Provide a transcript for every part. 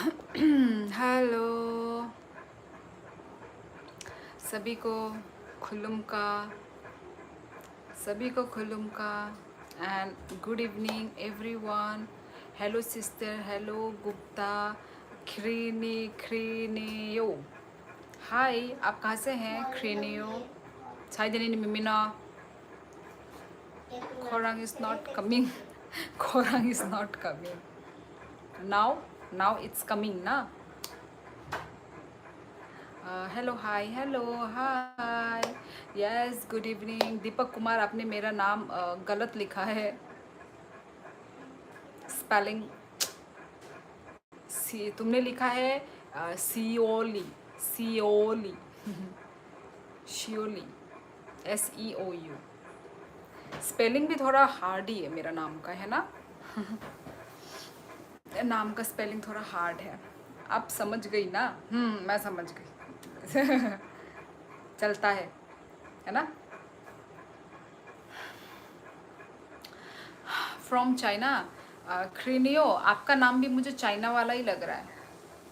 Hello सभी को खुल्लुम का सभी को खुल्लुम का and good evening everyone. Hello sister, hello Gupta, Khrini Khrinio. Hi, आप कहाँ से हैं ख्रीनियो? साइदनी मिमिना खोरंग इज नॉट कमिंग। खोरंग is not coming now. Now it's coming ना। Hello, hi, hello, hi, yes, good evening. Deepak Kumar, आपने मेरा नाम गलत लिखा है। स्पेलिंग सी तुमने लिखा है सियोली। सियोली। शियोली। SEOU। स्पेलिंग भी थोड़ा हार्ड ही है मेरा नाम का, है ना। नाम का स्पेलिंग थोड़ा हार्ड है। आप समझ गई ना? मैं समझ गई। चलता है ना। From China. क्रीनियो, आपका नाम भी मुझे चाइना वाला ही लग रहा है।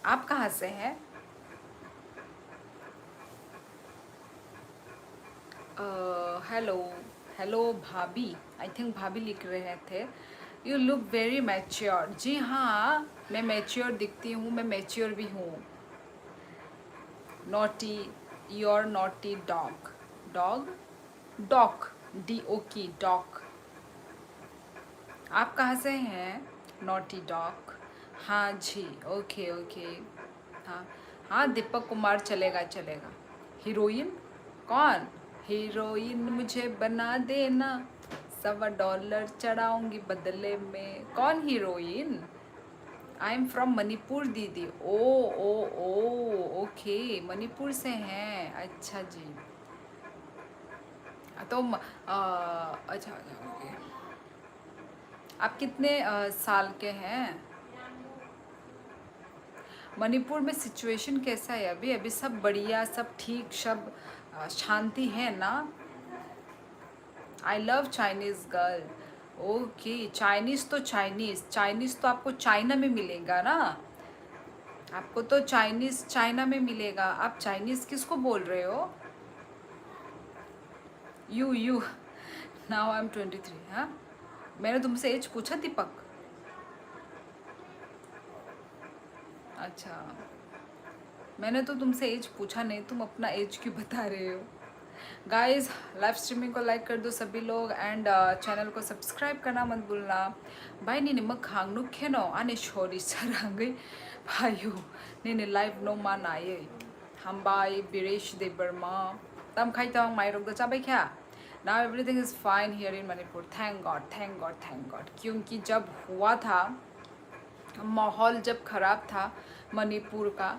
आप कहाँ से हैं? हेलो, हेलो भाभी। आई थिंक भाभी लिख रहे थे। You look very mature. जी हाँ, मैं मैच्योर दिखती हूँ, मैं मैच्योर भी हूँ। Naughty, your naughty dog. Dog, dock, DOK, dock. आप कहाँ से हैं? Naughty dog. हाँ जी, ओके ओके। हाँ हाँ, दीपक कुमार चलेगा चलेगा। हीरोइन कौन? हीरोइन मुझे बना देना, $100 चढ़ाऊंगी बदले में। कौन heroine? I am from Manipur दीदी। ओ ओ ओ, ओके, मणिपुर से हैं, अच्छा जी। तो अच्छा अच्छा, ओके। आप कितने साल के हैं? मणिपुर में सिचुएशन कैसा है अभी? अभी सब बढ़िया, सब ठीक, सब शांति है ना? I love Chinese girl. Okay, Chinese तो चाइनीज, चाइनीज तो आपको चाइना में मिलेगा ना। आपको तो चाइनीज चाइना में मिलेगा। आप चाइनीज किसको बोल रहे हो? You now I am 23। हाँ, मैंने तुमसे एज पूछा दीपक? अच्छा, मैंने तो तुमसे एज पूछा नहीं, तुम अपना एज क्यों बता रहे हो? गाइस, लाइव स्ट्रीमिंग को लाइक कर दो सभी लोग एंड चैनल को सब्सक्राइब करना मत भूलना। भाई नी निमक खांग नु खेनो आने छोरी सरांगई भाइयो ने लाइव नो मान आए। हम बाई बिरेश दे बर्मा तम खाई तम माइरोक द चाबे क्या। Now everything is fine here in Manipur, thank God, thank God, thank God. क्योंकि जब हुआ था, माहौल जब ख़राब था मणिपुर का,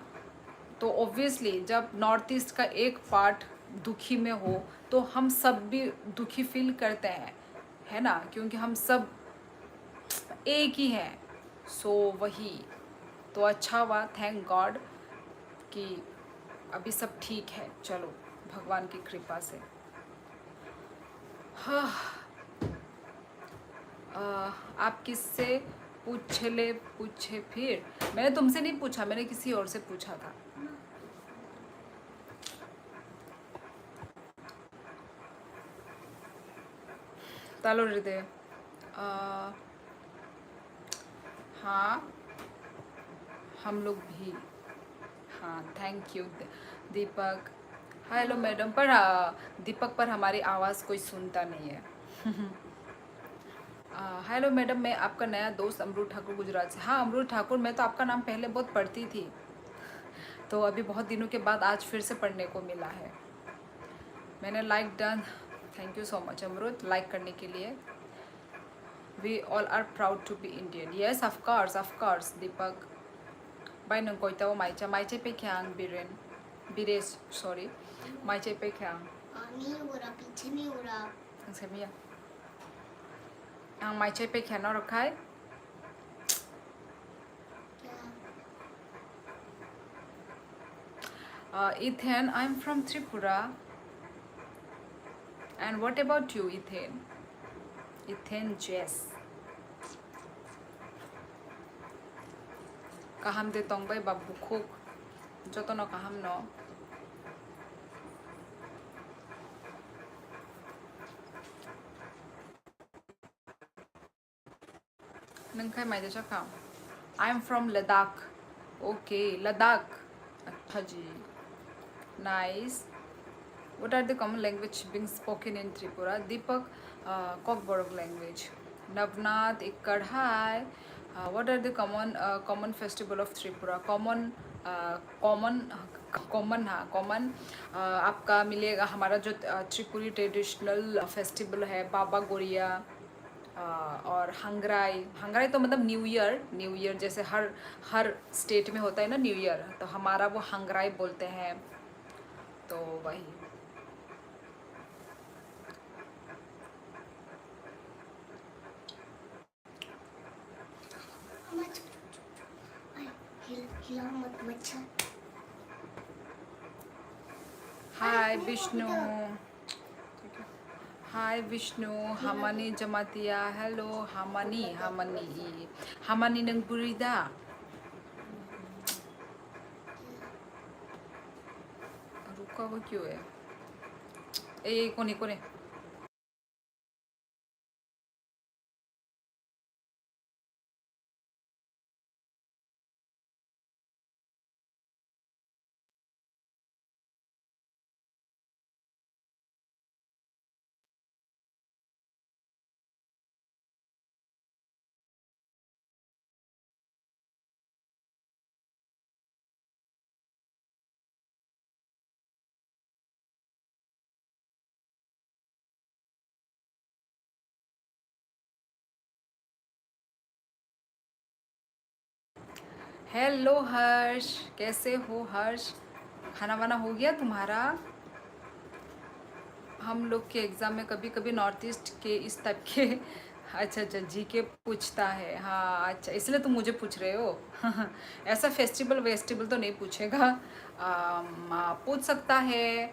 तो ऑब्वियसली जब नॉर्थ ईस्ट का एक पार्ट दुखी में हो तो हम सब भी दुखी फील करते हैं, है ना, क्योंकि हम सब एक ही हैं। सो वही तो अच्छा हुआ, थैंक गॉड कि अभी सब ठीक है। चलो, भगवान की कृपा से। हाँ, आप किससे पूछे फिर? मैंने तुमसे नहीं पूछा, मैंने किसी और से पूछा था। तालो हृदय। हाँ, हम लोग भी। हाँ, thank you Deepak. Hello madam, पर दीपक पर हमारी आवाज़ कोई सुनता नहीं है। हेलो मैडम, मैं आपका नया दोस्त अमरूद ठाकुर, गुजरात से। हाँ अमरूद ठाकुर, मैं तो आपका नाम पहले बहुत पढ़ती थी, तो अभी बहुत दिनों के बाद आज फिर से पढ़ने को मिला है। मैंने like done. Thank you so much Amrud, like करने के लिए। We all are proud to be Indian. Yes, of course Deepak. Bye नों कोई तो माइचे पे ख्यांग बिरेन बिरेश, सॉरी, माइचे पे ख्यांग नहीं हो रहा, पीछे नहीं हो रहा। सेमिया माइचे पे ख्यानो रखा है। Ethan, I'm from Tripura. And what about you, Ethan? Ethan Jess. kaham de tong bai babu khuk joto no kaham no nang khai mai de ka I am from Ladakh. Okay, Ladakh. अच्छा जी. Nice. What are the common language being spoken in Tripura? Deepak, Kokborok language. Navnath, Ikkad, hi. What are the common festival of Tripura? Common हाँ common आपका मिलेगा हमारा जो Tripuri traditional festival है बाबा गोरिया और हंगराई हंगराई तो मतलब न्यू ईयर जैसे हर स्टेट में होता है ना न्यू ईयर तो हमारा वो हंगराई बोलते हैं तो वही मत हिलाओ मत बच्चा हाय विष्णु हाय विष्णु हामानी जमातिया हेलो हामानी नंग बुरीदा रुका हुआ क्यों है ए कोने हेलो हर्ष कैसे हो हर्ष खाना वाना हो गया तुम्हारा हम लोग के एग्ज़ाम में कभी कभी नॉर्थ ईस्ट के इस टाइप के अच्छा जी के पूछता है हाँ अच्छा इसलिए तुम मुझे पूछ रहे हो ऐसा फेस्टिवल वेस्टिवल तो नहीं पूछेगा पूछ सकता है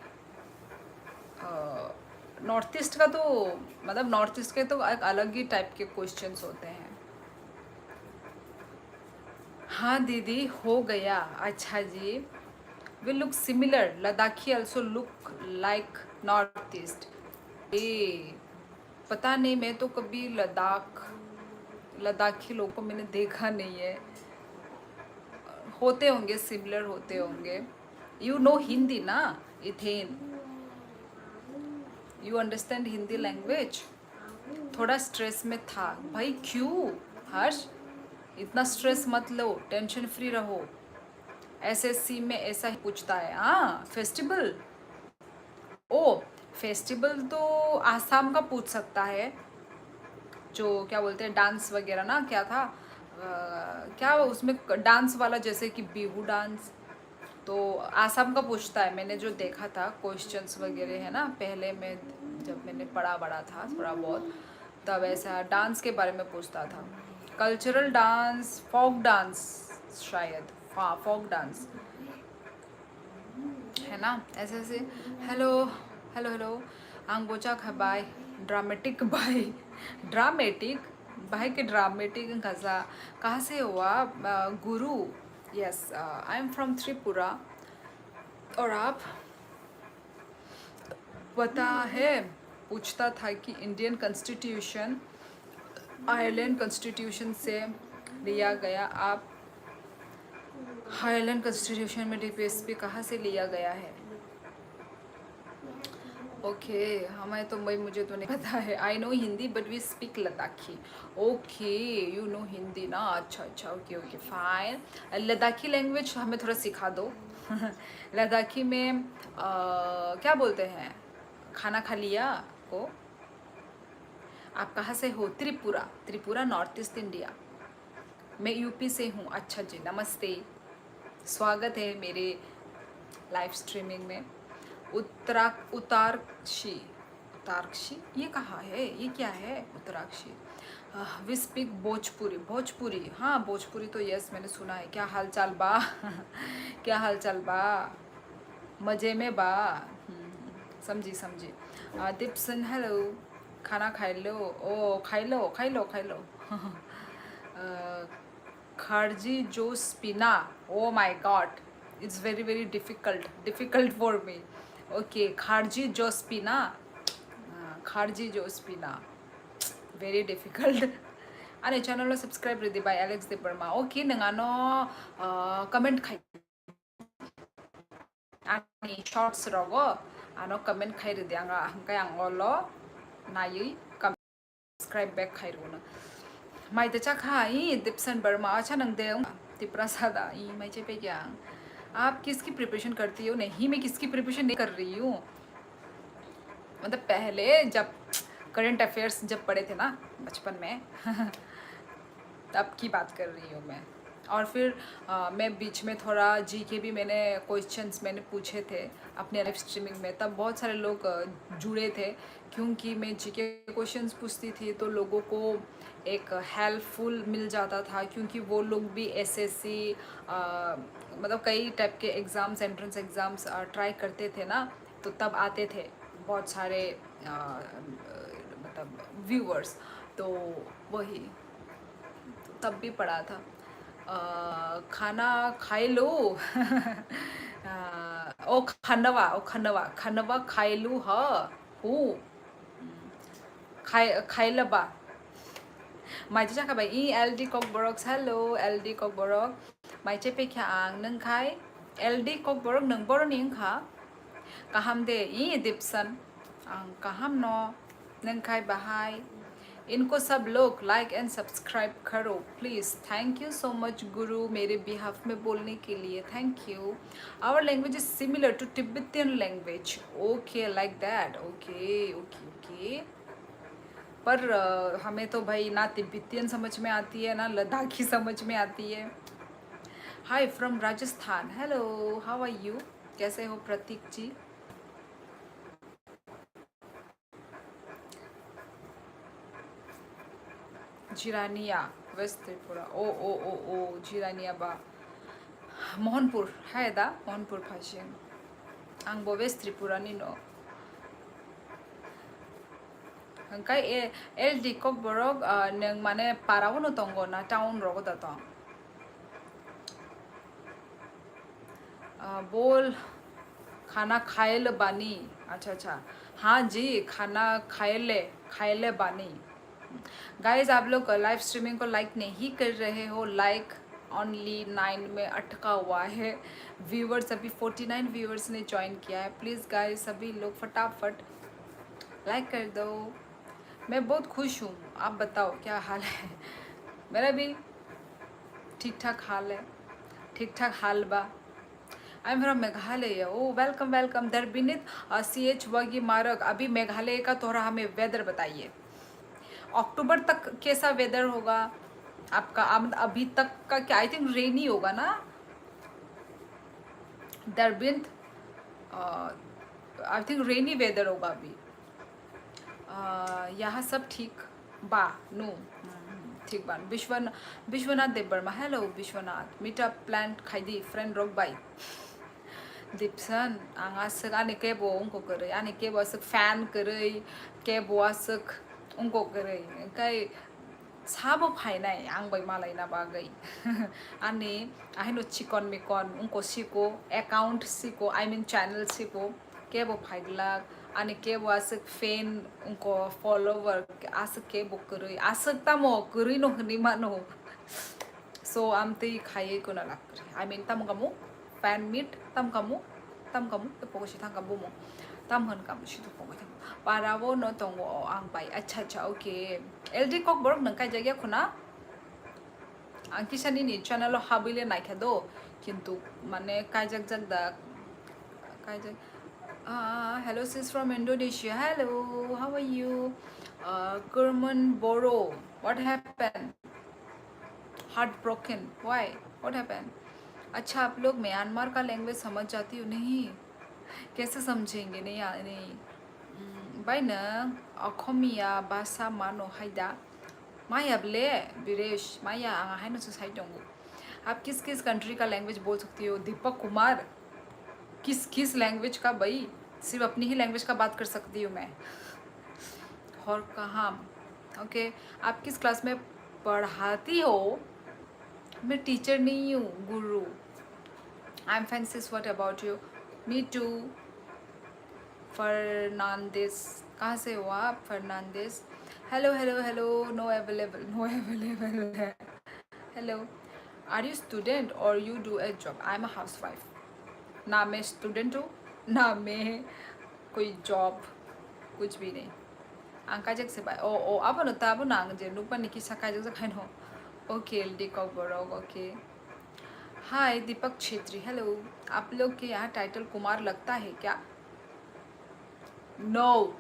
नॉर्थ ईस्ट का तो मतलब नॉर्थ ईस्ट के तो एक अलग ही टाइप के क्वेश्चंस होते हैं हाँ दीदी हो गया अच्छा जी we look similar Ladakhi also look like north east ए पता नहीं मैं तो कभी लद्दाखी लोगों को मैंने देखा नहीं है होते होंगे सिमिलर होते होंगे यू नो हिंदी ना ethane you understand Hindi language थोड़ा स्ट्रेस में था भाई क्यों हर्ष इतना स्ट्रेस मत लो टेंशन फ्री रहो एसएससी में ऐसा ही पूछता है हाँ फेस्टिवल ओ फेस्टिवल तो आसाम का पूछ सकता है जो क्या बोलते हैं डांस वगैरह ना क्या था क्या उसमें डांस वाला जैसे कि बिहू डांस तो आसाम का पूछता है मैंने जो देखा था क्वेश्चंस वगैरह है ना पहले में जब मैंने पढ़ा बड़ा था थोड़ा बहुत तब ऐसा डांस के बारे में पूछता था कल्चरल डांस फोक डांस शायद हाँ फोक डांस है ना ऐसे ऐसे हेलो हेलो हेलो आंगोचा खबाई ड्रामेटिक भाई ड्रामेटिक भाई के ड्रामेटिक कसा कहाँ से हुआ गुरु yes I am from Tripura और आप पता है पूछता था कि इंडियन कॉन्स्टिट्यूशन आयरलैंड कॉन्स्टिट्यूशन से लिया गया आप आयरलैंड कॉन्स्टिट्यूशन में डीपीएसपी कहाँ से लिया गया है ओके हमें तो भाई मुझे तो नहीं पता है I know Hindi but we speak Ladakhi okay you know Hindi ना अच्छा अच्छा okay okay fine Ladakhi language हमें थोड़ा सिखा दो लद्दाखी में क्या बोलते हैं खाना खा लिया को आप कहाँ से हो Tripura Tripura north east India मैं यूपी से हूँ अच्छा जी नमस्ते स्वागत है मेरे लाइव स्ट्रीमिंग में उतारक्षी उतारक्षी ये कहाँ है ये क्या है उत्तराक्षी वी स्पीक भोजपुरी भोजपुरी हाँ भोजपुरी तो यस मैंने सुना है क्या हाल चाल बा क्या हाल चाल बा मज़े में बा समझी समझी दीपसन हेलो खाना खाई लो ओ खाई लो खारजी जो स्पिना, oh my God, it's very difficult for me. Okay, खारजी जो स्पिना, खारजी जो स्पिना, very difficult. आणि चॅनलला सबस्क्राईब रेदी बाय एलेक्स देबर्मा. ओके नङानो कमेंट खाई आणि शॉर्ट्स रगो आनो कमेंट खाई रेदी आंगा हंकाय आंगोलो नायै सब्सक्राइब बैक खाई रोना माई ते चाखा ई दिप्सन बर्मा. अच्छा नंगदे तिप्रसादा ई माई चे पे क्या आप किसकी प्रिपरेशन करती हो? नहीं, मैं किसकी प्रिपरेशन नहीं कर रही हूँ. मतलब पहले जब करंट अफेयर्स जब पढ़े थे ना बचपन में तब की बात कर रही हूँ मैं. और फिर मैं बीच में थोड़ा जीके भी मैंने क्वेश्चंस मैंने पूछे थे अपने लाइव स्ट्रीमिंग में. तब बहुत सारे लोग जुड़े थे क्योंकि मैं जीके क्वेश्चंस पूछती थी तो लोगों को एक हेल्पफुल मिल जाता था क्योंकि वो लोग भी एसएससी मतलब कई टाइप के एग्ज़ाम्स एंट्रेंस एग्ज़ाम्स ट्राई करते थे ना. तो तब आते थे बहुत सारे मतलब व्यूअर्स. तो वही तो तब भी पढ़ा था. खाना खाई लो ओ खनवा खाई लू हु खाइलबा माइचे जाखाबाय इ LD Kokborok. Hello LD Kokborok माइचे पेख्या आं नोंखाय एलडी ककबरक नों बर'नि ओंखा काहाम दे इ दिप्सन आं काहाम न नोंखाय बाहाय. इनको सब लोग लाइक एंड सब्सक्राइब करो please. Thank you so much Guru मेरे बिहाफ में बोलने के लिए. Thank you. Our language is similar to Tibetan language. Okay like that. Okay okay okay. पर हमें तो भाई ना तिब्बतियन समझ में आती है ना लद्दाखी समझ में आती है. Hi from Rajasthan. Hello how are you? कैसे हो प्रतीक जी? जिरानिया वेस्ट त्रिपुरा. ओ ओ ओ ओ जिरानिया बा मोहनपुर हाय दा मोहनपुर फाशिं आंबो वेस्ट त्रिपुरानि न. हंकाय एल डि ककबरक नों माने पारावनो दंगो ना टाउन रगो दा दं. बोल खाना खाए बानी. अच्छा अच्छा हाँ जी खाना खाए बानी. गाइज आप लोग लाइव स्ट्रीमिंग को लाइक नहीं कर रहे हो. लाइक ओनली 9 में अटका हुआ है. व्यूवर्स अभी 49 व्यूवर्स ने ज्वाइन किया है. प्लीज़ गाइज सभी लोग फटाफट लाइक कर दो. मैं बहुत खुश हूँ. आप बताओ क्या हाल है? मेरा भी ठीक ठाक हाल है. ठीक ठाक हाल बा. I am from Meghalaya. Oh welcome welcome. दरबिनित CH वगी मारक. अभी मेघालय का थोड़ा हमें वेदर बताइए. अक्टूबर तक कैसा वेदर होगा आपका? अभी तक का क्या आई थिंक रेनी होगा ना दरबिंत. आई थिंक रेनी वेदर होगा अभी. यहाँ सब ठीक बा नो ठीक बा. Vishwanath Debbarma. Hello Vishwanath. Meetup plan खाइदी फ्रेंड रोक बाई दिप्सन आंगा सक आने केबो उनको करे आने केबो सक फैन करे केबो सक उनको करे ओंखाय साबो फाइनाय आं बाय मालाय ना बागै आने आहिनो चिकन मिकन उनको सिको अकाउंट सिको आई मीन चैनल सिको केबो फाइगलाक आने केबो आसक फैन उनको फॉलोवर आसक केबो करे आसक तामो करे नो हनी मानो. सो आम तई खाये को ना लाक आई मीन ताम कामो fan meet tam kamu to pogo si tang kamu mo tam hon kamu si to pogo tam para wo no tongo ang pai. अच्छा अच्छा ओके. LD कक बरक नंकाय जायगा खुना आंकी सानी नि चैनल हाबिले नाइखा दो किंतु माने काजक जग दा काजक. Hello sis from Indonesia. Hello how are you? Kerman Boro. What happened? Heartbroken. Why? What happened? अच्छा आप लोग म्यांमार का लैंग्वेज समझ जाती हो? नहीं कैसे समझेंगे? नहीं भाई न अखमिया भाषा मानो हाइदा माया ब्ले बिरेश माया है ना सुसाइड होंगे. आप किस किस कंट्री का लैंग्वेज बोल सकती हो? दीपक कुमार किस लैंग्वेज का भाई? सिर्फ अपनी ही लैंग्वेज का बात कर सकती हूँ मैं. और कहाँ ओके. आप किस क्लास में पढ़ाती हो? मैं टीचर नहीं हूँ, गुरु। I am Francis, what about you? Me too. Fernandes, कहाँ से हो आप Fernandes? Hello hello hello, no available, no available है। हेलो, आर यू स्टूडेंट और you do a job? I am a housewife. ना मैं स्टूडेंट हूँ, ना मैं कोई जॉब, कुछ भी नहीं। Angka aja sih pak. Oh oh apa nih tabu nang je lupa nih kisah kaja se kain ho. Okay Deepak Borah, okay. Hi Deepak Chhetri, hello. आप लोग के यहाँ टाइटल कुमार लगता है क्या? नो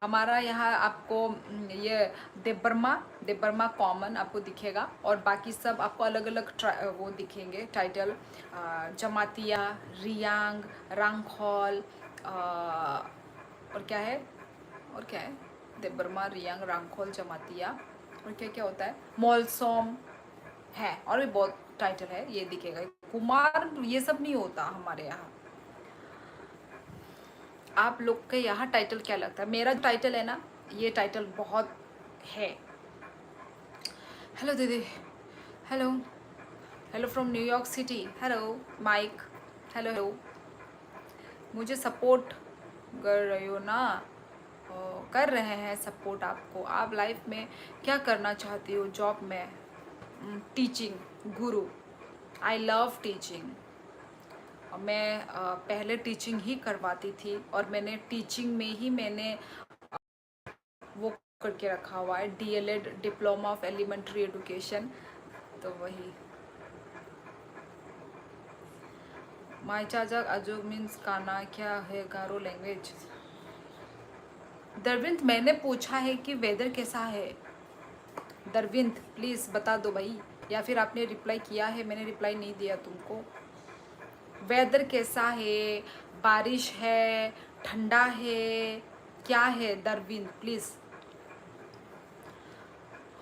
हमारा यहाँ आपको ये देबर्मा, देबर्मा कॉमन आपको दिखेगा, और बाकी सब आपको अलग अलग वो दिखेंगे टाइटल। जमातिया, रियांग, रांगखोल, और क्या है, और क्या है? देबर्मा, रियांग, रांगखोल, जमातिया, और क्या क्या होता है, मोलसोम है, और भी बहुत टाइटल है, ये दिखेगा। कुमार ये सब नहीं होता हमारे यहाँ। आप लोग के यहाँ टाइटल क्या लगता है? मेरा टाइटल है ना, ये टाइटल बहुत है। हेलो दीदी, hello, hello from New York city, hello Mike, hello hello. मुझे सपोर्ट कर रही हो ना? कर रहे हैं सपोर्ट आपको। आप लाइफ में क्या करना चाहती हो? जॉब में? Teaching, Guru. I love teaching. मैं पहले टीचिंग ही करवाती थी, और मैंने टीचिंग में ही मैंने वो करके रखा हुआ है, D El Ed, diploma of elementary education. तो वही माई चाचा अजो मीन्स काना क्या है गारो लैंग्वेज। दरविंद, मैंने पूछा है कि वेदर कैसा है। दरविंद प्लीज़ बता दो भाई, या फिर आपने रिप्लाई किया है, मैंने रिप्लाई नहीं दिया तुमको। वेदर कैसा है? बारिश है, ठंडा है, क्या है? दरविंद please.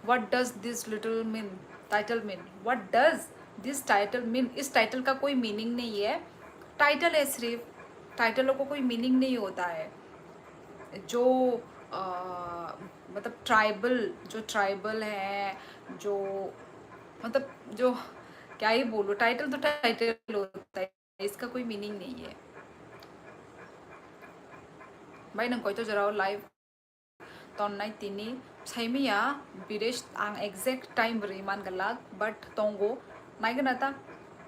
What does this little mean title mean? What does this title mean? इस टाइटल का कोई मीनिंग नहीं है, टाइटल है सिर्फ। टाइटलों को कोई मीनिंग नहीं होता है। जो आ, मतलब ट्राइबल, जो ट्राइबल है, जो मतलब जो क्या ही बोलो, टाइटल तो टाइटल होता है, इसका कोई मीनिंग नहीं है भाई। नों कोई तो जरा लाइव तन्नाय तिनी साइमिया बिरेश आं एग्जैक्ट टाइम रिमान गलाक बट तोंगो नाइगन आता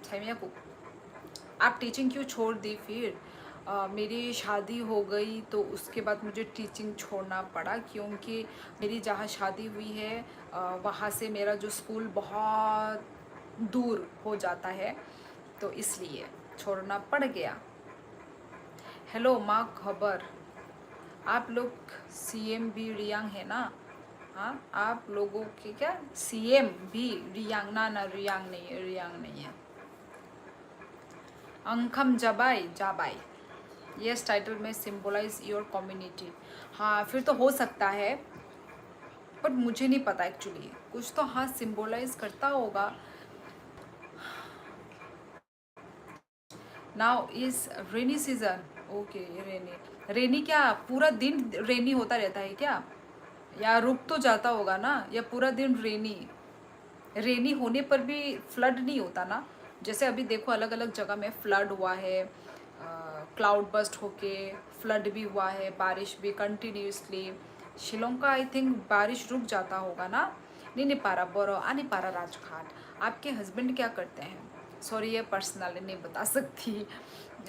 साइमिया को। आप टीचिंग क्यों छोड़ दी फिर? मेरी शादी हो गई तो उसके बाद मुझे टीचिंग छोड़ना पड़ा, क्योंकि मेरी जहाँ शादी हुई है वहाँ से मेरा जो स्कूल बहुत दूर हो जाता है, तो इसलिए छोड़ना पड़ गया। हेलो माँ खबर, आप लोग सीएम भी रियांग है ना? हाँ, आप लोगों के क्या सीएम भी रियांग? ना रियांग नहीं है, रियांग नहीं है। अंकम जबाई जाबाई, यस टाइटल में सिंबलाइज योर कम्युनिटी। हाँ फिर तो हो सकता है, बट मुझे नहीं पता एक्चुअली, कुछ तो हाँ सिंबलाइज करता होगा। Now is rainy season, okay rainy. Rainy क्या पूरा दिन रेनी होता रहता है क्या, या रुक तो जाता होगा ना, या पूरा दिन रेनी? रेनी होने पर भी फ्लड नहीं होता ना? जैसे अभी देखो अलग अलग जगह में फ्लड हुआ है, क्लाउड बस्ट होके फ्लड भी हुआ है, बारिश भी कंटिन्यूसली। शिलोंग का आई थिंक बारिश रुक जाता होगा ना? नहीं पारा बोरो आनी पारा राजघाट। आपके हस्बैंड क्या करते हैं? सॉरी ये पर्सनली नहीं बता सकती।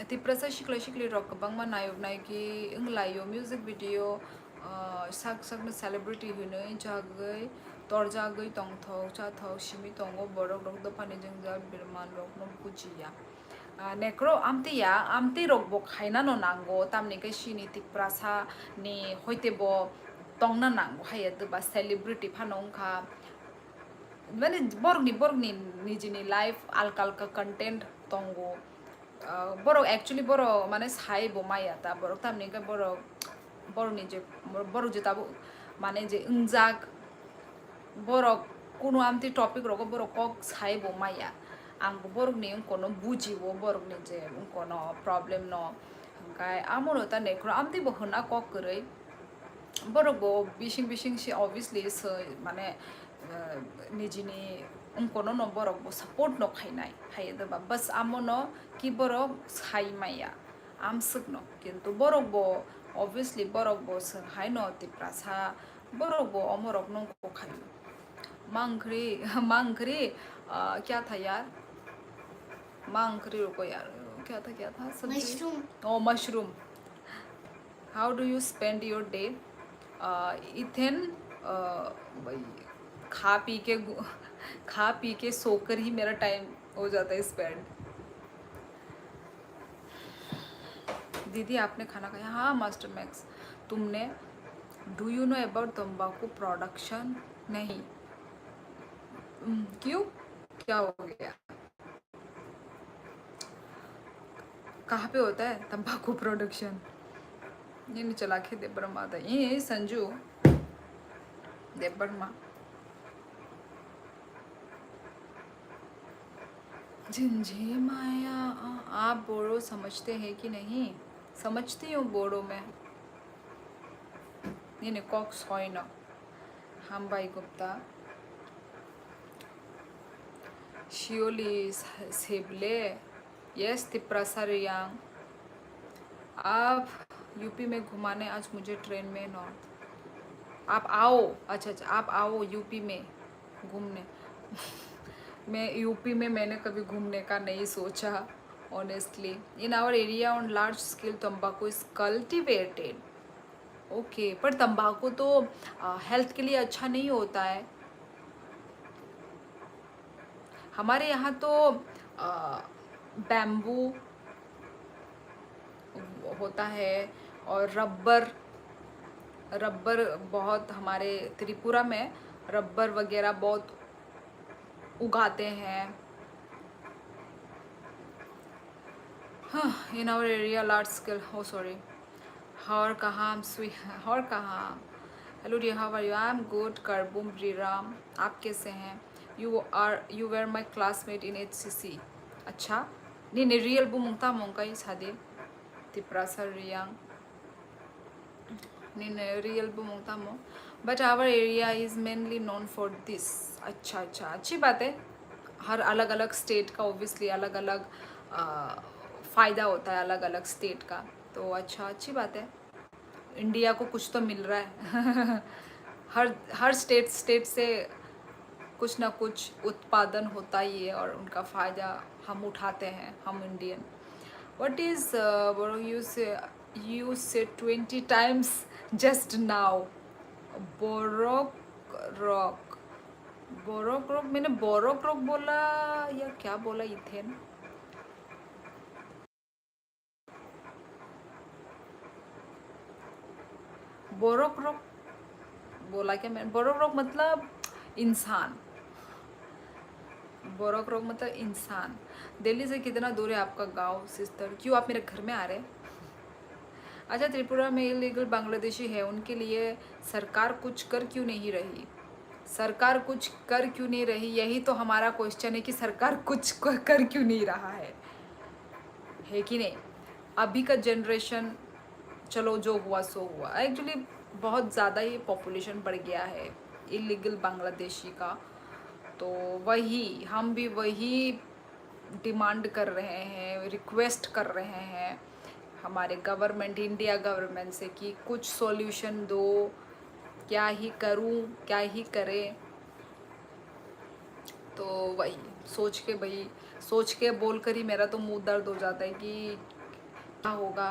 तिप्रसा शिकले शिकले रॉक बंगमा नायब नायकी इंग लायो music video sak sak na celebrity hunoi jagai torjagai tongthau chathau simi tongo borok rok do pani jengja birman rok no pujiya nekro amti ya amti rok bo khaina no nango tamni kai sini tik prasa ni hoite bo tongna nango haya de ba celebrity phanongkha মানে বরগনি নিজনি life আলকা আলকা content তঙ্গো বড় actually বড় মানে সাই বোমাইয়া তা বড় তামনি বড় বড় নিজে বড় যে তাবো মানে যে উংজাক বড় কোনো আমতি টপিক রকম বড় কক সাই বোমাইয়া आंबो बरगनि कोनो बुजिबो बरगनि जे कोनो प्रॉब्लम न ओमफ्राय आमरो ता नेक्रो आमति बो होना कक करै बरगबो बिसिं बिसिं सि ऑब्वियसली सो माने निजिनि उनको no borok bo support no khainai haye deba bas amo no ki borok sai maya am sukno kintu borok bo obviously borok bo hai no tiprasa borok bo omorok no ko khayo मांगरी मांगरी क्या था यार मांगरी रुको यार क्या था सब्जी मशरूम ओ mushroom how do you spend your day Ethan भाई खा पी के सोकर ही मेरा टाइम हो जाता है स्पेंड दीदी आपने खाना खाया हाँ मास्टर मैक्स तुमने डू यू नो अबाउट तंबाकू प्रोडक्शन नहीं क्यों क्या हो गया कहाँ पे होता है तंबाकू प्रोडक्शन ये चला के देब्रमा था ये संजू देब्रमा झिंझे माया आप बोड़ो समझते हैं कि नहीं समझती हूँ बोड़ो में ये कॉक्स হয় না हम भाई गुप्ता शियोली सेबले यस तिप्रासा रियांग आप यूपी में घुमाने आज मुझे ट्रेन में नॉर्थ आप आओ अच्छा आप आओ यूपी में घूमने मैं यूपी में मैंने कभी घूमने का नहीं सोचा honestly in our area on large scale तंबाकू इज कल्टिवेटेड ओके पर तंबाकू तो हेल्थ के लिए अच्छा नहीं होता है हमारे यहाँ तो बैम्बू होता है और रबर बहुत हमारे त्रिपुरा में रबर वगैरह बहुत उगाते हैं हाँ in our area large scale हो सॉरी और कहाँ और कहाँ hello dear how are you I am good करबूम ब्रीराम आप कैसे हैं you were my classmate in HCC अच्छा नहीं रियल बू मुंगता मुंगई सादे तिप्रा सर रियांग नहीं रियल बू मुंगता मो but our area is mainly known for this अच्छा अच्छी बात है हर अलग अलग स्टेट का ओबियसली अलग अलग फ़ायदा होता है अलग अलग स्टेट का तो अच्छा अच्छी बात है इंडिया को कुछ तो मिल रहा है हर स्टेट से कुछ ना कुछ उत्पादन होता ही है और उनका फ़ायदा हम उठाते हैं हम इंडियन व्हाट इज़ यू से 20 times just now Borok rock मैंने बोरोक रॉक बोला या क्या बोला इथेन बोरोक रॉक बोला क्या मैंने बोरोक रॉक मतलब इंसान बोरोक रॉक मतलब इंसान दिल्ली से कितना दूर है आपका गांव सिस्टर क्यों आप मेरे घर में आ रहे हैं अच्छा त्रिपुरा में इलीगल बांग्लादेशी है उनके लिए सरकार कुछ कर क्यों नहीं रही सरकार कुछ कर क्यों नहीं रही यही तो हमारा क्वेश्चन है कि सरकार कुछ कर क्यों नहीं रहा है कि नहीं अभी का जनरेशन चलो जो हुआ सो हुआ एक्चुअली बहुत ज़्यादा ही पॉपुलेशन बढ़ गया है इलीगल बांग्लादेशी का तो वही हम भी वही डिमांड कर रहे हैं रिक्वेस्ट कर रहे हैं हमारे गवर्नमेंट इंडिया गवर्नमेंट से कि कुछ सॉल्यूशन दो क्या ही करूं क्या ही करें तो वही सोच के बोल कर ही मेरा तो मुंह दर्द हो जाता है कि क्या होगा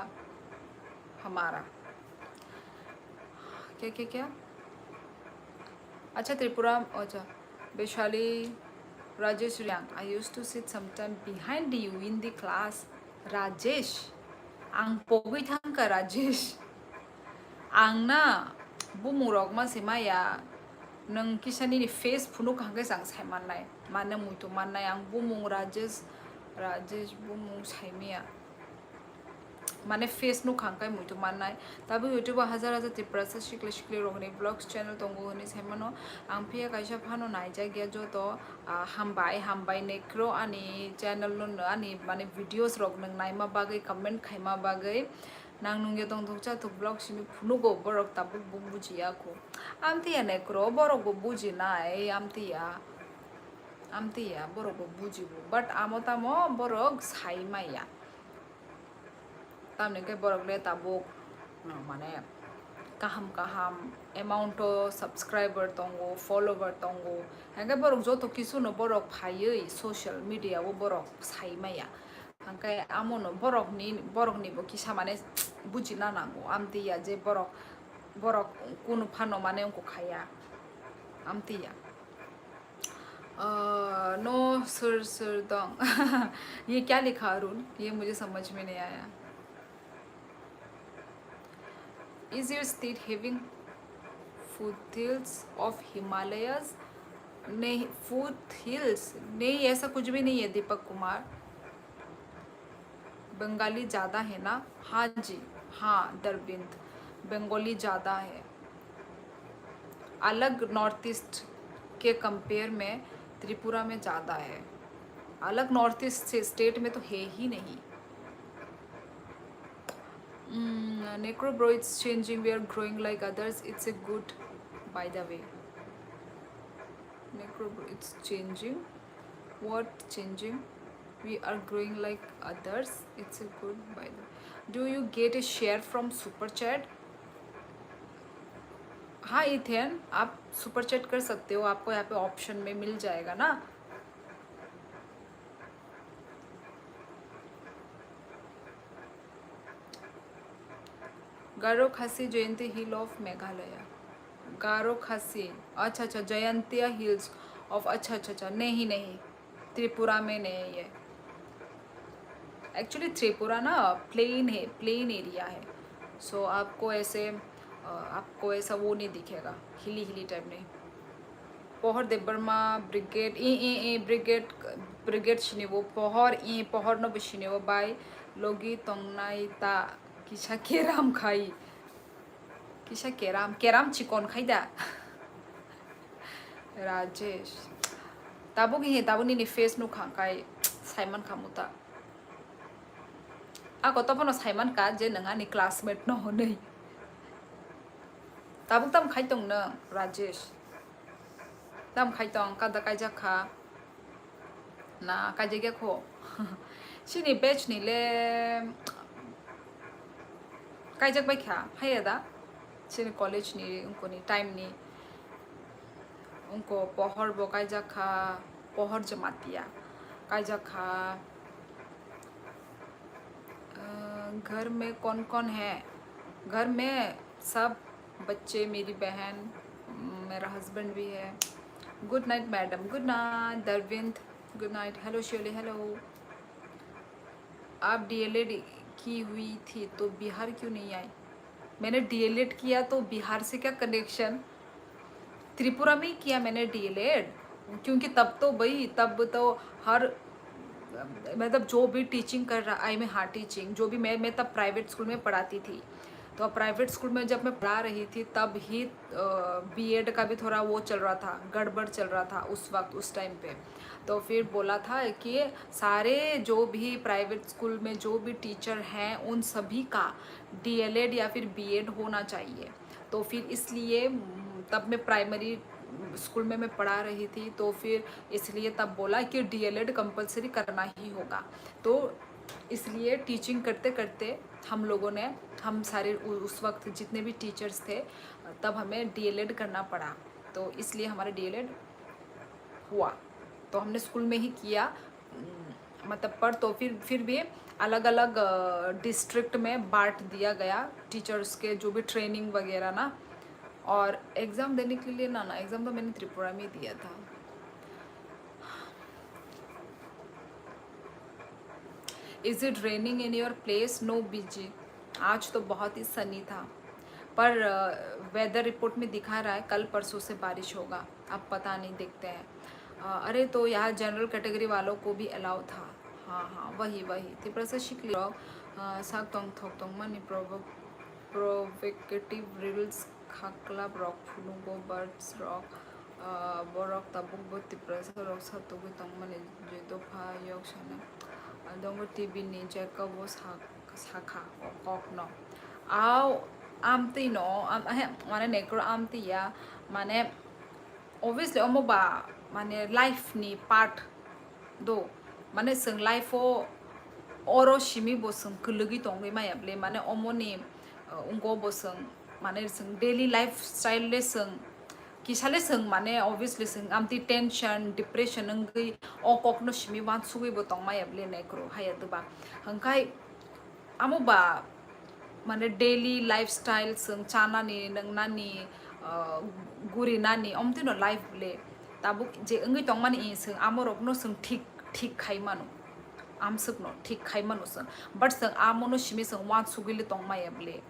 हमारा क्या अच्छा त्रिपुरा अच्छा Vaishali Rajesh Riang I used to sit sometime behind you in the class Rajesh आं पगै थांखा राजेश आंना बुमुरक मासे माया नों किसानी फेस फुनु खांगे सांग साइमाननाय माने मुइतो माननाय आं बुमुं राजेश बुमुं साइमिया माने फेस नु खांखाय मुइतो माननाय ताबो यूट्यूब हजार हजार तिप्रासा शिकले रोगनि ब्लॉग्स चैनल तंगो हनि साइमानो आं फिया काइसा फानो नाइजा गया जो तो हामबाय नेक्रो आनि चैनल नो आनि माने वीडियोस रोग नों नाइमा बागै कमेंट खाइमा बागै नां नुंगे दं थोचा तो ब्लॉग सिनि फुनुगो बरक ताबो बुजिया को आमतिया नेक्रो बरक बुजिनाय आमतिया amtiya borok bujibo but amo tamo borok saimaya tamne ke borok le tabuk mane kaham kaham amount of subscriber tongo follower tongo hanga borok joto kisu no borok phayoi social media wo borok saimaya hangkai amono borok ni bo kisa mane bujina nango amtiya je borok kunu phano mane unko khaya amtiya no sir sir दंग ये क्या लिखा अरुण ये मुझे समझ में नहीं आया is your state having foothills of Himalayas नहीं फूटहिल्स नहीं ऐसा कुछ भी नहीं है दीपक कुमार बंगाली ज़्यादा है ना हाँ जी हाँ दरबिंद बंगाली ज़्यादा है अलग नॉर्थ ईस्ट के कंपेयर में त्रिपुरा में ज़्यादा है अलग नॉर्थ ईस्ट स्टेट में तो है ही नहीं necro bro it's changing we are growing like others it's a good by the way necro bro it's changing what changing we are growing like others it's a good by the way do you get a share from super chat हाँ ethane आप super chat कर सकते हो आपको यहाँ पे option में मिल जाएगा ना गारो खासी जयंती हिल ऑफ मेघालय गारो खासी अच्छा अच्छा जयंतिया हिल्स ऑफ अच्छा अच्छा अच्छा नहीं नहीं त्रिपुरा में नहीं है ये एक्चुअली त्रिपुरा ना प्लेन है प्लेन एरिया है सो आपको ऐसा वो नहीं दिखेगा हिली हिली टाइप नहीं पहर देवबर्मा ब्रिगेड ब्रिगेड सिनेबो पहर नबो सिनेबो बाय लगी तंगनाइता किसा केराम खाई किसा केराम चिकन खाइदा राजेश ताबो नि फेस नु खांखाय साइमन खामुता ako topono साइमन का जे नङा नि क्लासमेट न हनै ताबुक ताम खाइतों न राजेश ताम खाइतों कादा काइजाखा ना काइजेगे खो सिनि बेच नि ले काइजाक बाइखा हायदा सिनि कॉलेज नि उनको नि टाइम नि उनको पहर बो काइजाखा पहर जमातिया काइजाखा घर में कौन कौन है घर में सब बच्चे मेरी बहन मेरा हस्बैंड भी है good night madam good night दरविंद good night hello Sholay hello आप डीएलएड की हुई थी तो बिहार क्यों नहीं आई मैंने डीएलएड किया तो बिहार से क्या कनेक्शन त्रिपुरा में ही किया मैंने डीएलएड क्योंकि तब तो हर मतलब जो भी टीचिंग कर रहा आई में हाँ टीचिंग जो भी मैं तब प्राइवेट स्कूल में पढ़ाती थी तो प्राइवेट स्कूल में जब मैं पढ़ा रही थी तब ही बीएड का भी थोड़ा वो चल रहा था गड़बड़ चल रहा था उस वक्त उस टाइम पे तो फिर बोला था कि सारे जो भी प्राइवेट स्कूल में जो भी टीचर हैं उन सभी का डीएलएड या फिर बीएड होना चाहिए तो फिर इसलिए तब मैं प्राइमरी स्कूल में मैं पढ़ा रही थी तो फिर इसलिए तब बोला कि डीएलएड कंपलसरी करना ही होगा तो इसलिए टीचिंग करते करते हम सारे उस वक्त जितने भी टीचर्स थे तब हमें डीएलएड करना पड़ा तो इसलिए हमारा डीएलएड हुआ तो हमने स्कूल में ही किया मतलब पर तो फिर भी अलग अलग डिस्ट्रिक्ट में बांट दिया गया टीचर्स के जो भी ट्रेनिंग वगैरह ना और एग्ज़ाम देने के लिए ना एग्ज़ाम तो मैंने त्रिपुरा में दिया था is it raining in your place no busy आज तो बहुत ही सनी था पर वेदर रिपोर्ट में दिखा रहा है कल परसों से बारिश होगा अब पता नहीं देखते हैं अरे तो यहाँ जनरल कैटेगरी वालों को भी अलाउ था हाँ वही त्रिपुरा से शिक लो साग तोंग थोक तोंग मनी प्रोवोकेटिव रिल्स खाकला रॉक फुलुंगो बर्ड्स रॉक बरक tabuk bo त्रिपुरा रॉक सातुगु तोंग मनी जेदो फा yok sana dong TV ni jeka bo sakha kok no आओ आमती नो माने नेक्रो आमती या माने obviously omo ba माने लाइफ नि पार्ट दो माने जों लाइफो अरो सिमी बोसों कलगी तंगै मायाब्ले माने अमोनि उंगो बोसों माने जों डेली लाइफ स्टाइल ले जों किसाले जों माने ऑब्वियसली जों आमति टेंशन डिप्रेशन अंगै अककनो सिमी वान सुगै बो तंग मायाब्ले नेक्रो हायदबा हंखाय आमोबा माने डेली लाइफ स्टाइल जों चानानि नंनानि गुरि नानी अमतिनो लाइफ ले ताबु जे अंगै तंग माने जों आमरकनो जों ठीक ठीक खायमानो आम सबनो ठीक खायमानो जों बट जों आमोनो सिमी जों वान सुगैले तंग मायाब्ले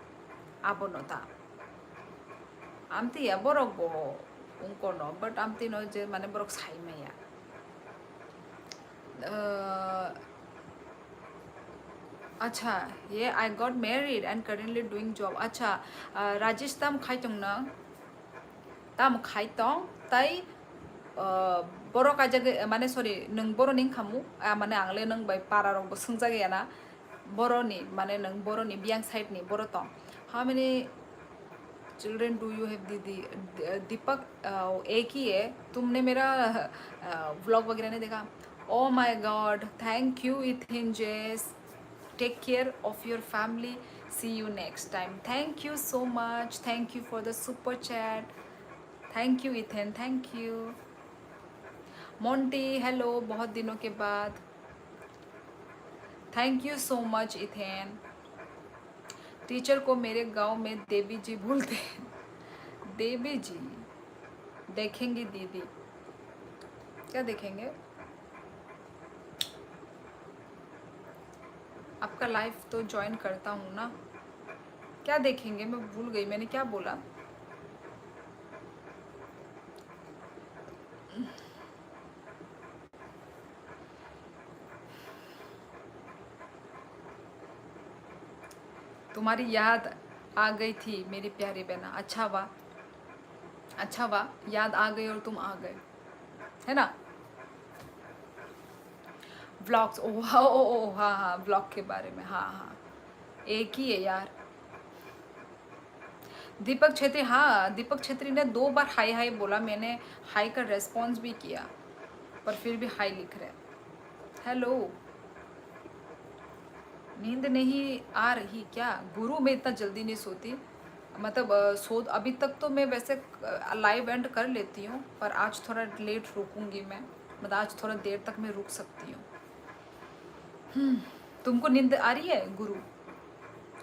आबोनो ता आमति या बरक बो उंकोनो बट आमति नो जे माने बरक साइमाया अच्छा ये I got married and currently doing job अच्छा राजेश ताम खाइतों ना ताम खाइतों ताई बर' काजगे माने सरि नों बर'नि खामु माने आंले नों बाय पारा रंबो सोंजा गया ना बर'नि माने नों बर'नि बियां साइड नि बर' तंग how many children do you have दीदी दीपक एक ही है तुमने मेरा व्लॉग वगैरह नहीं देखा oh my god thank you Ethan जेस take care of your family see you next time thank you so much thank you for the super chat thank you Ethan thank you Monty hello बहुत दिनों के बाद thank you so much Ethan teacher को मेरे गांव में देवी जी बोलते हैं देवी जी देखेंगे दीदी क्या देखेंगे आपका लाइफ तो ज्वाइन करता हूँ ना क्या देखेंगे मैं भूल गई मैंने क्या बोला तुम्हारी याद आ गई थी मेरी प्यारी बहना अच्छा वाह याद आ गई और तुम आ गए है ना व्लॉग्स ओ हाँ हाँ व्लॉग के बारे में हाँ हाँ एक ही है यार दीपक छेत्री हाँ दीपक छेत्री ने 2 बार हाई हाई बोला मैंने हाई का रेस्पॉन्स भी किया पर फिर भी हाई लिख रहे हेलो नींद नहीं आ रही क्या गुरु मैं इतना जल्दी नहीं सोती मतलब अभी तक तो मैं वैसे लाइव एंड कर लेती हूँ पर आज थोड़ा लेट रुकूंगी मैं मतलब आज थोड़ा देर तक मैं रुक सकती हूँ तुमको नींद आ रही है गुरु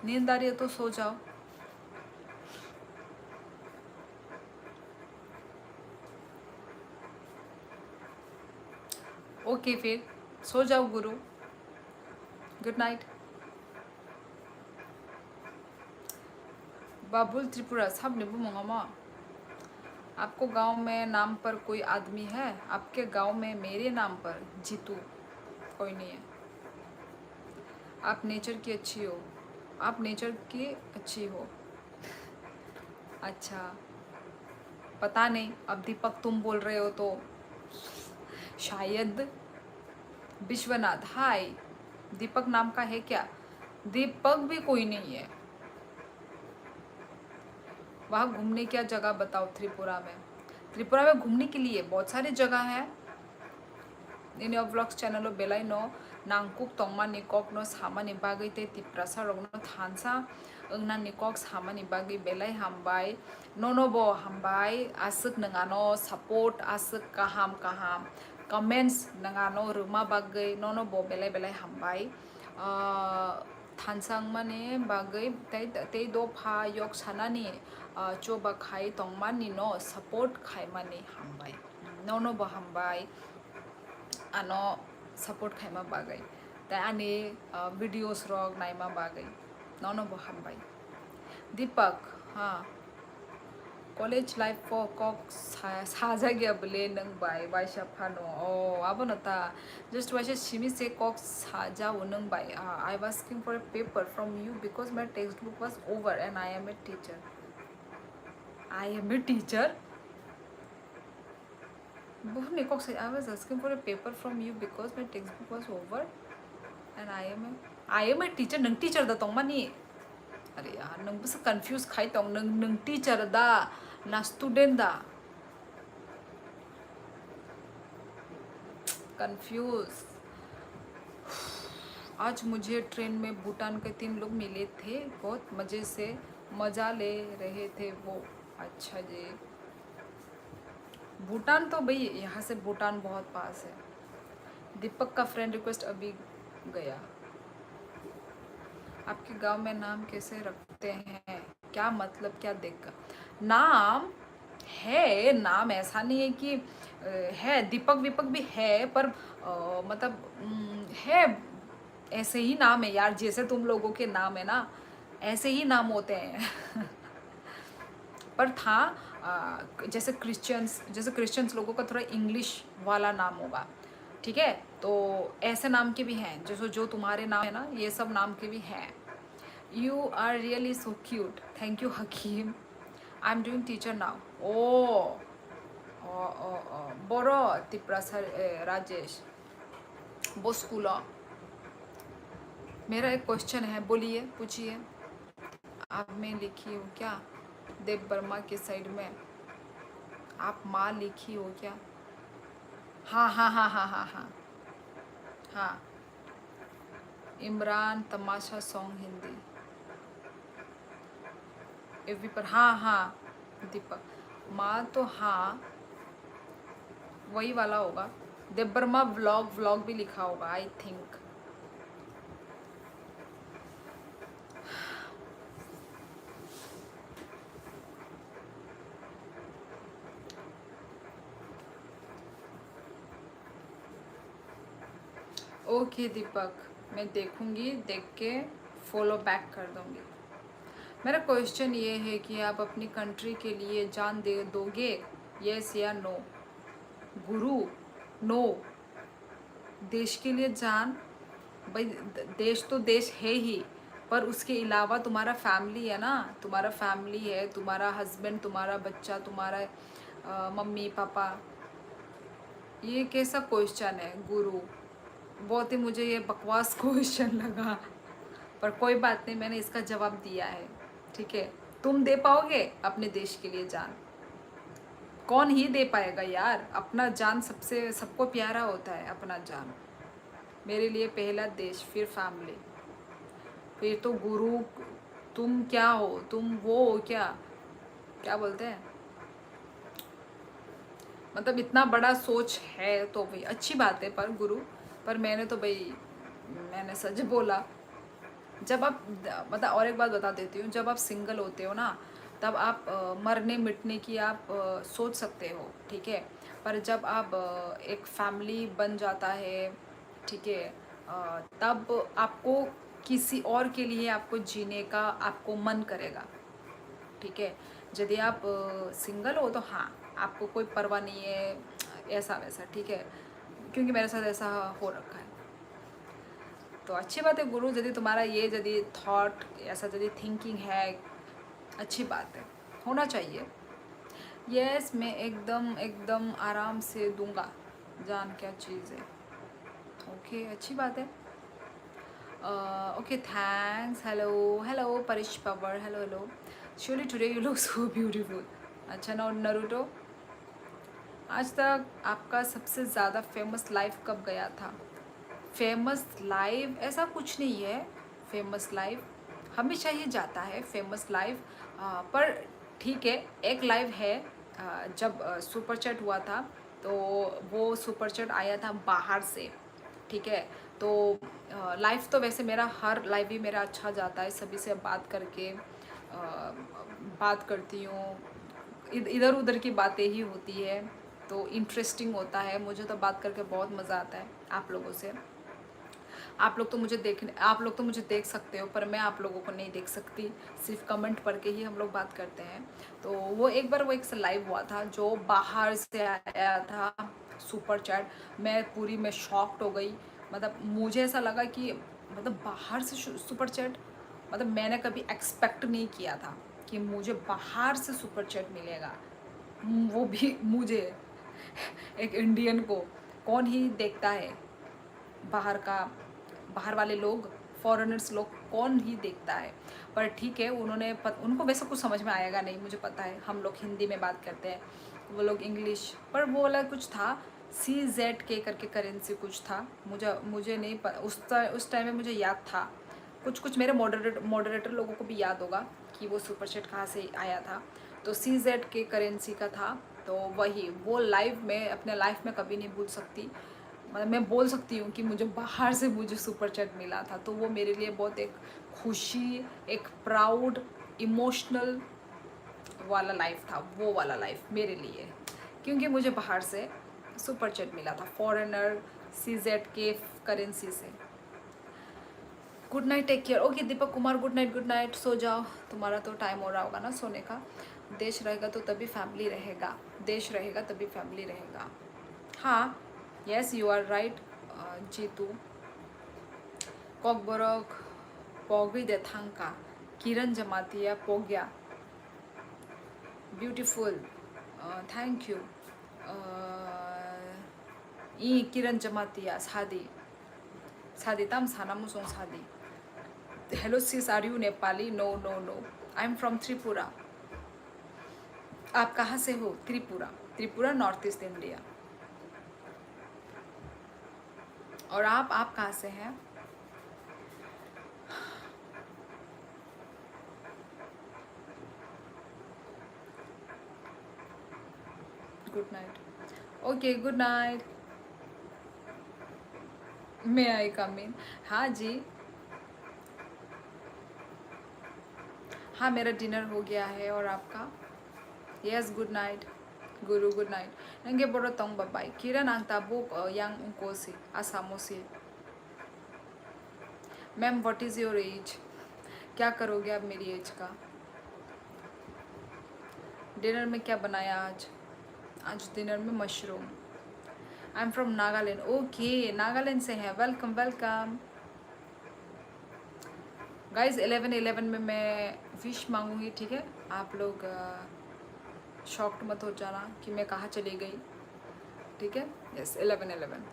नींद आ रही है तो सो जाओ ओके फिर सो जाओ गुरु गुड नाइट बाबुल त्रिपुरा सब निबू मंगामा आपको गांव में नाम पर कोई आदमी है आपके गांव में मेरे नाम पर जीतू कोई नहीं है आप नेचर की अच्छी हो आप नेचर की अच्छी हो अच्छा पता नहीं अब दीपक तुम बोल रहे हो तो शायद विश्वनाथ हाय दीपक नाम का है क्या दीपक भी कोई नहीं है वहाँ घूमने क्या जगह बताओ त्रिपुरा में घूमने के लिए बहुत सारी जगह है इन योर व्लॉग्स चैनल बेलाई नो नांगकुक तोंगमा निकॉक नो सामानि बागै ते तिप्रासा रगनो थानसा अंगना निकॉक सामानि बागै बेलाई हामबाय नोनोबो हामबाय आसुक नंगानो सपोर्ट आसुक काहाम कमेंट्स नंगानो रुमा बागै नोनोबो बेलाई हामबाय थानसांग माने बागै ते दो फा yok sanani choba khai tongmani no support khai mani hambai no bohambai ano support khai ma bagai ta ani videos rog naima bagai no bohambai दीपक हाँ कॉलेज लाइफ को कॉक साजा गया बोले नंग बाय वाइशा फानो ओ अब नता जस्ट वाइशा सिमी से कॉक साजा वो नंग bye I was asking for a paper from you because my textbook was over and I am a teacher बोहने कॉक से I was asking for a paper from you because my textbook was over and I am a teacher नंग teacher दा तोंग मानी अरे यार नंग बस कंफ्यूज खाई तोंग नंग टीचर दा ना स्टूडेंट दा कंफ्यूज। आज मुझे ट्रेन में भूटान के 3 लोग मिले थे, बहुत मज़े से मज़ा ले रहे थे वो। अच्छा जी। भूटान तो भाई यहाँ से भूटान बहुत पास है। दीपक का फ्रेंड रिक्वेस्ट अभी गया। आपके गांव में नाम कैसे रखते हैं, क्या मतलब, क्या देखकर? नाम है, नाम ऐसा नहीं है कि है, दीपक विपक भी है, पर मतलब है, ऐसे ही नाम है यार, जैसे तुम लोगों के नाम है ना, ऐसे ही नाम होते हैं। पर था जैसे क्रिश्चियंस लोगों का थोड़ा इंग्लिश वाला नाम होगा, ठीक है? तो ऐसे नाम के भी हैं, जैसे जो तुम्हारे नाम है ना, ये सब नाम के भी हैं। You are really so cute, thank you Hakim. I am doing teacher now. ओ बड़ो तिप्रा सर राजेश वो स्कूल। मेरा एक क्वेश्चन है, बोलिए, पूछिए। आप मैं लिखी हूँ क्या देव वर्मा के साइड में? आप माँ लिखी हो क्या? हाँ हाँ हाँ हाँ हाँ हाँ हाँ। इमरान तमाशा सॉन्ग हिंदी एवी पर, हाँ हाँ। दीपक माँ तो हाँ, वही वाला होगा। देव वर्मा व्लॉग, व्लॉग भी लिखा होगा आई थिंक। ओके दीपक, मैं देखूंगी, देख के फॉलो बैक कर दूंगी। मेरा क्वेश्चन ये है कि आप अपनी कंट्री के लिए जान दे दोगे, यस या नो? गुरु, नो। देश के लिए जान, भाई देश तो देश है ही, पर उसके अलावा तुम्हारा फैमिली है ना, तुम्हारा फैमिली है, तुम्हारा हस्बैंड, तुम्हारा बच्चा, तुम्हारा मम्मी पापा। ये कैसा क्वेश्चन है गुरु? बहुत ही मुझे ये बकवास क्वेश्चन लगा, पर कोई बात नहीं, मैंने इसका जवाब दिया है, ठीक है? तुम दे पाओगे अपने देश के लिए जान? कौन ही दे पाएगा यार, अपना जान सबसे, सबको प्यारा होता है अपना जान। मेरे लिए पहला देश, फिर फैमिली, फिर तो गुरु। तुम क्या हो, तुम वो हो क्या, क्या बोलते हैं, मतलब इतना बड़ा सोच है तो भाई अच्छी बात है, पर गुरु, पर मैंने तो भाई, मैंने सच बोला। जब आप, मतलब और एक बात बता देती हूँ, जब आप सिंगल होते हो ना, तब आप मरने मिटने की आप सोच सकते हो, ठीक है? पर जब आप एक फैमिली बन जाता है, ठीक है, तब आपको किसी और के लिए आपको जीने का आपको मन करेगा, ठीक है? यदि आप सिंगल हो तो हाँ, आपको कोई परवाह नहीं है ऐसा वैसा, ठीक है? क्योंकि मेरे साथ ऐसा हो रखा है। तो अच्छी बात है गुरु, यदि तुम्हारा ये यदि थॉट ऐसा यदि थिंकिंग है, अच्छी बात है, होना चाहिए। यस, मैं एकदम एकदम आराम से दूंगा जान, क्या चीज़ है। ओके, अच्छी बात है। Okay thanks. Hello hello Parish Pawar, hello hello. Surely today you look so beautiful. अच्छा ना नरूटो, आज तक आपका सबसे ज़्यादा फेमस लाइव कब गया था? फेमस लाइव ऐसा कुछ नहीं है, फेमस लाइव हमेशा ही जाता है फेमस लाइव। पर ठीक है, एक लाइव है, जब सुपर चैट हुआ था, तो वो सुपर चैट आया था बाहर से, ठीक है? तो लाइव तो वैसे मेरा हर लाइव ही मेरा अच्छा जाता है, सभी से बात करके बात करती हूँ, इधर उधर की बातें ही होती है, तो इंटरेस्टिंग होता है, मुझे तो बात करके बहुत मज़ा आता है आप लोगों से। आप लोग तो मुझे देख सकते हो, पर मैं आप लोगों को नहीं देख सकती, सिर्फ कमेंट पढ़ के ही हम लोग बात करते हैं। तो वो एक बार वो एक लाइव हुआ था जो बाहर से आया था सुपर चैट, मैं शॉक्ड हो गई। मतलब मुझे ऐसा लगा कि मतलब बाहर से सुपर चैट, मतलब मैंने कभी एक्सपेक्ट नहीं किया था कि मुझे बाहर से सुपर चैट मिलेगा, वो भी मुझे, एक इंडियन को। कौन ही देखता है बाहर का, बाहर वाले लोग, फॉरेनर्स लोग कौन ही देखता है? पर ठीक है, उनको वैसे कुछ समझ में आएगा नहीं, मुझे पता है, हम लोग हिंदी में बात करते हैं, वो लोग इंग्लिश, पर वो वाला कुछ था, CZK करके करेंसी कुछ था, मुझे नहीं उस टाइम में मुझे याद था, कुछ मेरे मॉडरेटर लोगों को भी याद होगा कि वो सुपर चैट कहाँ से आया था। तो CZK करेंसी का था। तो वही वो लाइव में अपने लाइफ में कभी नहीं भूल सकती। मतलब मैं बोल सकती हूँ कि मुझे बाहर से मुझे सुपर चैट मिला था, तो वो मेरे लिए बहुत एक खुशी, एक प्राउड, इमोशनल वाला लाइफ था, वो वाला लाइफ मेरे लिए, क्योंकि मुझे बाहर से सुपर चैट मिला था फॉरेनर CZK करेंसी से। Good night, take care. Okay Deepak Kumar, good night, सो जाओ, तुम्हारा तो टाइम हो रहा होगा ना सोने का। देश रहेगा तो तभी फैमिली रहेगा, देश रहेगा तभी फैमिली रहेगा। हाँ, yes you are right Jitu. Kokborok पोगी दे थांका, किरण जमातिया पोग्या, ब्यूटीफुल, थैंक यू। ई किरण जमातिया सादी तम साना मुसों सादी। Hello sis, are you Nepali? No no no, I am from Tripura. आप कहाँ से हो? Tripura north east India. और आप कहाँ से हैं? Good night. Okay good night. May I come in? हाँ जी, हाँ मेरा डिनर हो गया है, और आपका? Yes good night Guru, good night. नंगे बोरो तंग बाबाई किरण अंगता बुक यांग उकोसी आसामोसी। Ma'am what is your age? क्या करोगे आप मेरी एज का? डिनर में क्या बनाया आज? आज डिनर में mushroom. I am from Nagaland. Okay, Nagaland से हैं, वेलकम वेलकम। गाइज 11-11 में मैं विश मांगूंगी, ठीक है? आप लोग शॉक्ड मत हो जाना कि मैं कहाँ चली गई, ठीक है? यस 11-11।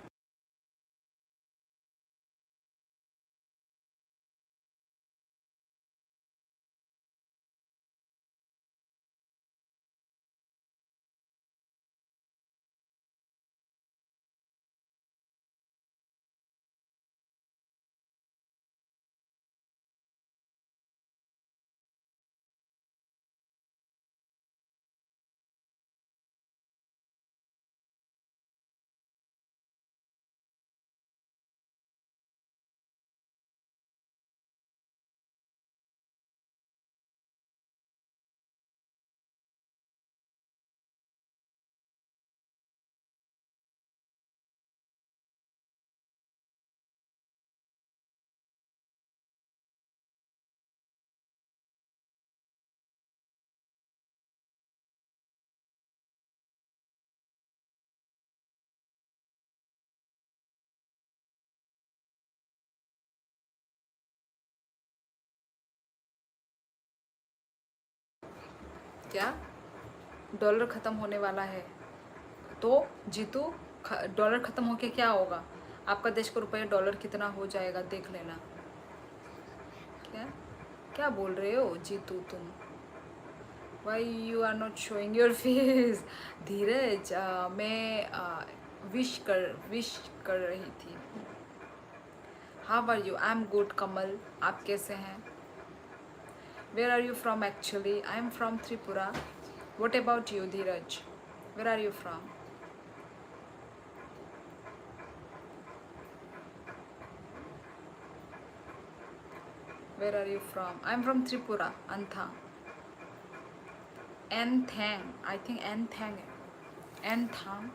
क्या? डॉलर ख़त्म होने वाला है तो जीतू, डॉलर ख़त्म होके क्या होगा? आपका देश का रुपया डॉलर कितना हो जाएगा देख लेना। क्या क्या बोल रहे हो जीतू तुम? Why you are not showing your face? Dheeraj, मैं विश कर रही थी। How are you? I am good Kamal, आप कैसे हैं? Where are you from actually? I am from Tripura. What about you Dheeraj? Where are you from? Where are you from? I'm from Tripura, Antha. Anthang, I think Anthang है, Anthang।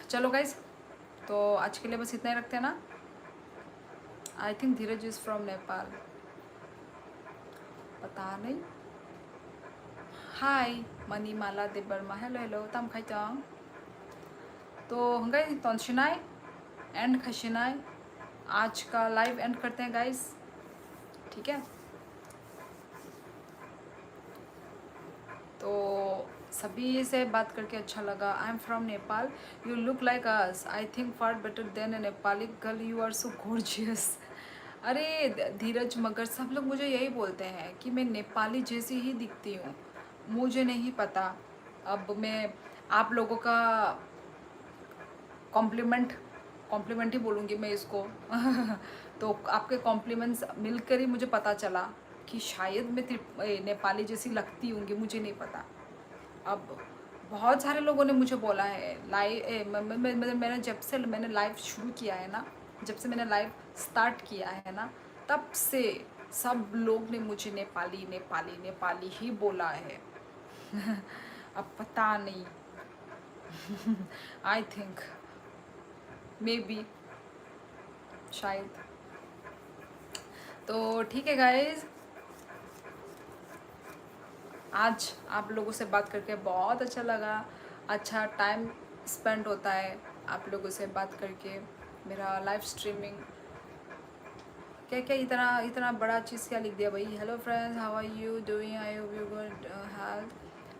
चलो guys, तो आज के लिए बस इतना ही रखते हैं ना। I think Dheeraj is from Nepal, पता नहीं। हाय मणिमाला देवर्मा, हेलो हेलो तम खाइचों। तो गाइज तोंशिनाई एंड खशिनाई, आज का लाइव एंड करते हैं गाइज, ठीक है? तो सभी से बात करके अच्छा लगा। I am from Nepal, you look like us, I think far better than a Nepali girl, you are so gorgeous. अरे धीरज, मगर सब लोग मुझे यही बोलते हैं कि मैं नेपाली जैसी ही दिखती हूँ, मुझे नहीं पता। अब मैं आप लोगों का कॉम्प्लीमेंट कॉम्प्लीमेंट ही बोलूँगी मैं इसको तो आपके कॉम्प्लीमेंट्स मिलकर ही मुझे पता चला कि शायद मैं नेपाली जैसी लगती होंगी, मुझे नहीं पता। अब बहुत सारे लोगों ने मुझे बोला है मैंने जब से मैंने लाइव शुरू किया है ना, जब से मैंने लाइव स्टार्ट किया है ना, तब से सब लोग ने मुझे नेपाली नेपाली नेपाली ही बोला है अब पता नहीं आई थिंक मे बी शायद। तो ठीक है गाइज, आज आप लोगों से बात करके बहुत अच्छा लगा। अच्छा टाइम स्पेंड होता है आप लोगों से बात करके। मेरा लाइव स्ट्रीमिंग क्या क्या इतना इतना बड़ा चीज़ क्या लिख दिया भाई। Hello friends, how are you doing, I hope you good health,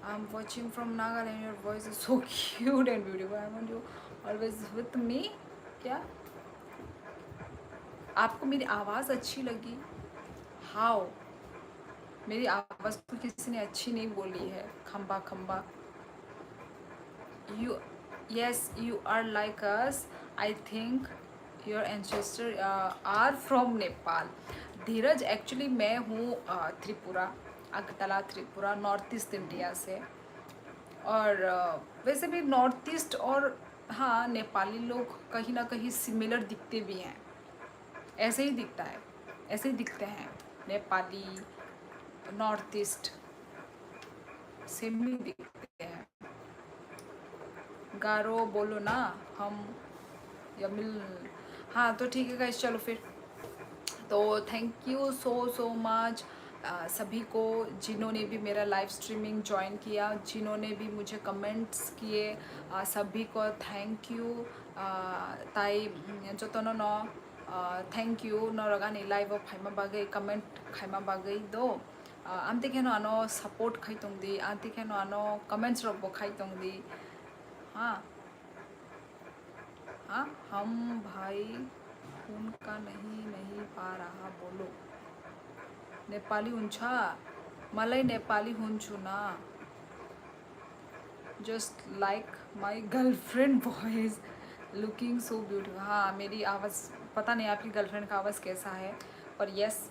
I am watching from Nagaland, your voice is so cute and beautiful, I want you always with me. क्या आपको मेरी आवाज़ अच्छी लगी? हाउ? मेरी आवाज़ तो किसी ने अच्छी नहीं बोली है, खम्बा खम्बा। You, yes, you are like us. I think your ancestors are from Nepal. Dheeraj, actually मैं हूँ Tripura, Agartala Tripura, north east India से। और वैसे भी नॉर्थ ईस्ट और हाँ नेपाली लोग कहीं ना कहीं सिमिलर दिखते भी हैं, ऐसे ही दिखता है, ऐसे ही दिखते हैं। नेपाली नॉर्थ ईस्ट सेम ही दिखते हैं। गारो बोलो ना हम या मिल। हाँ तो ठीक है गाइस, चलो फिर। तो थैंक यू सो मच सभी को जिन्होंने भी मेरा लाइव स्ट्रीमिंग ज्वाइन किया, जिन्होंने भी मुझे कमेंट्स किए, सभी को थैंक यू। ताई जो तो नो थैंक यू नरगा नहीं लाइव खाइमा बागै कमेंट खाइमा बागै दो आंती खेनो आनो सपोर्ट खाइतों दी, आंती खेनो आनो कमेंट्स रखबो खाइतों दी। हाँ हाँ, हम भाई उनका नहीं पा रहा बोलो। नेपाली हुन्छ, मलाई नेपाली हुन्छु ना, just like my girlfriend voice looking so beautiful. हाँ मेरी आवाज़, पता नहीं आपकी गर्लफ्रेंड का आवाज़ कैसा है, पर यस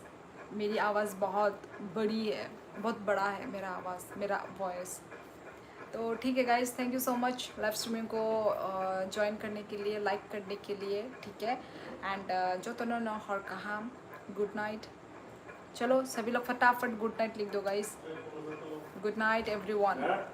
मेरी आवाज़ बहुत बड़ी है, बहुत बड़ा है मेरा आवाज़, मेरा वॉइस। तो ठीक है guys, thank you so much live streaming को ज्वाइन करने के लिए, लाइक करने के लिए, ठीक है। एंड जो तो नो हर कहा गुड नाइट। चलो सभी लोग फटाफट गुड नाइट लिख दो गाइज। Good night everyone.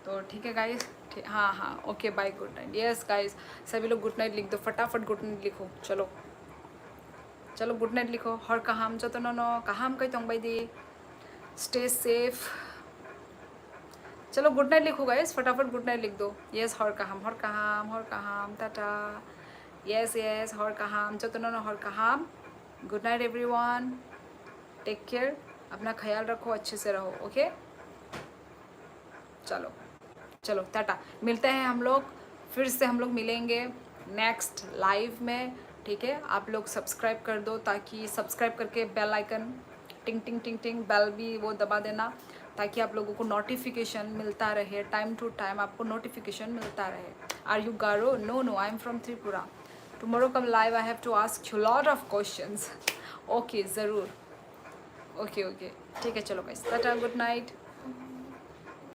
तो ठीक है गाइस, हाँ हाँ okay bye, good night. Yes guys, सभी लोग गुड नाइट लिख दो, फटाफट गुड नाइट लिखो। चलो चलो गुड नाइट लिखो। हर कहाम जो तो नो कहाम कई तोंग दी, स्टे सेफ। चलो गुड नाइट लिखो गाइस, फटाफट गुड नाइट लिख दो। यस हर कहाम हर कहाम हर कहाम, टाटा। यस यस हर कहाम जो तो नो हर कहाम। Good night everyone, take care, अपना ख्याल रखो, अच्छे से रहो, ओके। चलो चलो टाटा, मिलते हैं हम लोग, फिर से हम लोग मिलेंगे नेक्स्ट लाइव में, ठीक है। आप लोग सब्सक्राइब कर दो, ताकि सब्सक्राइब करके बेल आइकन टिंग टिंग टिंग टिंग बेल भी वो दबा देना, ताकि आप लोगों को नोटिफिकेशन मिलता रहे, टाइम टू टाइम आपको नोटिफिकेशन मिलता रहे। Are you Garo? No no, I am from Tripura. Tomorrow come live, I have to ask you lot of questions. Okay ज़रूर, ओके ओके ठीक है। चलो गाइस टाटा, गुड नाइट।